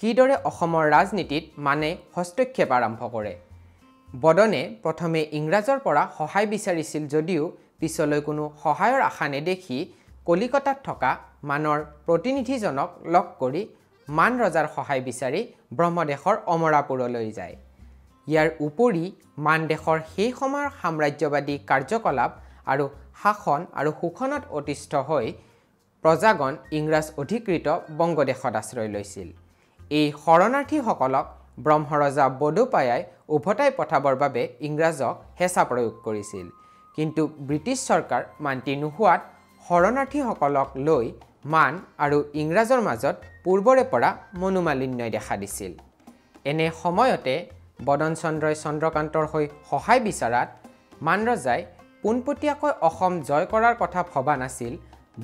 কিদৰে অসমৰ ৰাজনীতিত মানে হস্তক্ষেপ আৰম্ভ কৰে। বদনে প্ৰথমে ইংৰাজৰ পৰা সহায় বিচাৰিছিল যদিও পিছলৈ কোনো সহায়ৰ আশা নেদেখি কলিকতাত থকা মানৰ প্ৰতিনিধিজনক লগ কৰি মান ৰজাৰ সহায় বিচাৰি ব্ৰহ্মদেশৰ অমৰাপুৰলৈ যায়। ইয়াৰ উপৰি মান দেশৰ সেই সময়ৰ সাম্ৰাজ্যবাদী কাৰ্যকলাপ আৰু শাসন আৰু শোষণত অতিষ্ঠ হৈ প্ৰজাগণ ইংৰাজ অধিকৃত বংগদেশত আশ্ৰয় লৈছিল। এই শৰণাৰ্থীসকলক ব্ৰহ্মৰজা বডৌপায়াই উভতাই পঠাবৰ বাবে ইংৰাজক হেঁচা প্ৰয়োগ কৰিছিল। কিন্তু ব্ৰিটিছ চৰকাৰ মান্তি নোহোৱাত শৰণাৰ্থীসকলক লৈ মান আৰু ইংৰাজৰ মাজত পূৰ্বৰে পৰা মনোমালিন্যই দেখা দিছিল। এনে সময়তে বদন চন্দ্ৰই চন্দ্ৰকান্তৰ হৈ সহায় বিচৰাত মান ৰজাই পোনপটীয়াকৈ অসম জয় কৰাৰ কথা ভবা নাছিল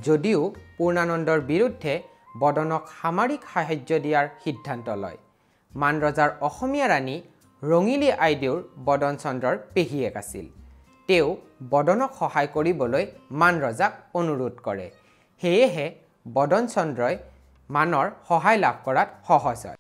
যদিও পূৰ্ণানন্দৰ বিৰুদ্ধে বদনক সামৰিক সাহায্য দিয়াৰ সিদ্ধান্ত লয়। মান ৰজাৰ অসমীয়া ৰাণী ৰঙিলী আইদেউৰ বদন চন্দ্ৰৰ পেহীয়েক আছিল। তেওঁ বদনক সহায় কৰিবলৈ মান ৰজাক অনুৰোধ কৰে। সেয়েহে বদন চন্দ্ৰই মানৰ সহায় লাভ কৰাত সহজ হয়।